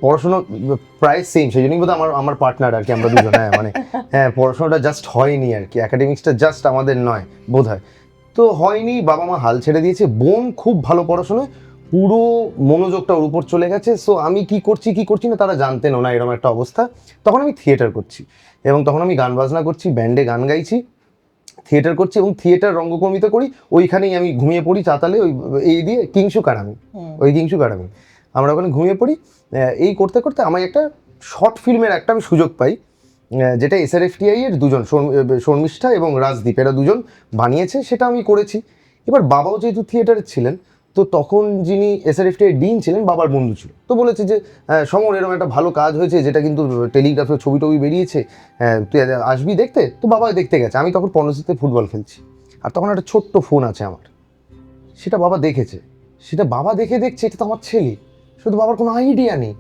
পড়াশোনা প্রায় সেম, সেই জন্যই বোধহয় আমার পার্টনার আর কি, আমরা দুজন। হ্যাঁ মানে হ্যাঁ, পড়াশোনাটা জাস্ট হয়নি আর কি, একাডেমিক্সটা জাস্ট আমাদের নয় বোধহয়। তো হয়নি, বাবা মা হাল ছেড়ে দিয়েছে। বোন খুব ভালো পড়াশোনায়, পুরো মনোযোগটা ওর উপর চলে গেছে। সো আমি কি করছি না তারা জানতেনও না, এরকম একটা অবস্থা। তখন আমি থিয়েটার করছি, এবং তখন আমি গান বাজনা করছি, ব্যান্ডে গান গাইছি, থিয়েটার করছি, এবং থিয়েটার রঙ্গকর্মীতে করি। ওইখানেই আমি ঘুমিয়ে পড়ি চাতালে, ওই এই দিয়ে কিংসু কারামি, ওই কিংসু কারামি আমরা ওখানে ঘুমিয়ে পড়ি। এই করতে করতে আমি একটা শর্ট ফিল্মের একটা আমি সুযোগ পাই, যেটা SRFTI এর দুজন, শর্মিষ্ঠা এবং রাজদীপ, এরা দুজন বানিয়েছে, সেটা আমি করেছি। এবার বাবাও যেহেতু থিয়েটারে ছিলেন, তো তখন যিনি SRFTI ডিন ছিলেন বাবার বন্ধু ছিল, তো বলেছে যে সমর এরকম একটা ভালো কাজ হয়েছে, যেটা কিন্তু টেলিগ্রাফে ছবি টবি বেরিয়েছে, তুই আসবি দেখতে। তো বাবা দেখতে গেছে। আমি তখন পনেরোতে ফুটবল খেলছি, আর তখন একটা ছোট্ট ফোন আছে আমার, সেটা বাবা দেখেছে। সেটা বাবা দেখছে এটা তো আমার ছেলে, শুধু বাবার কোনো আইডিয়া নেই।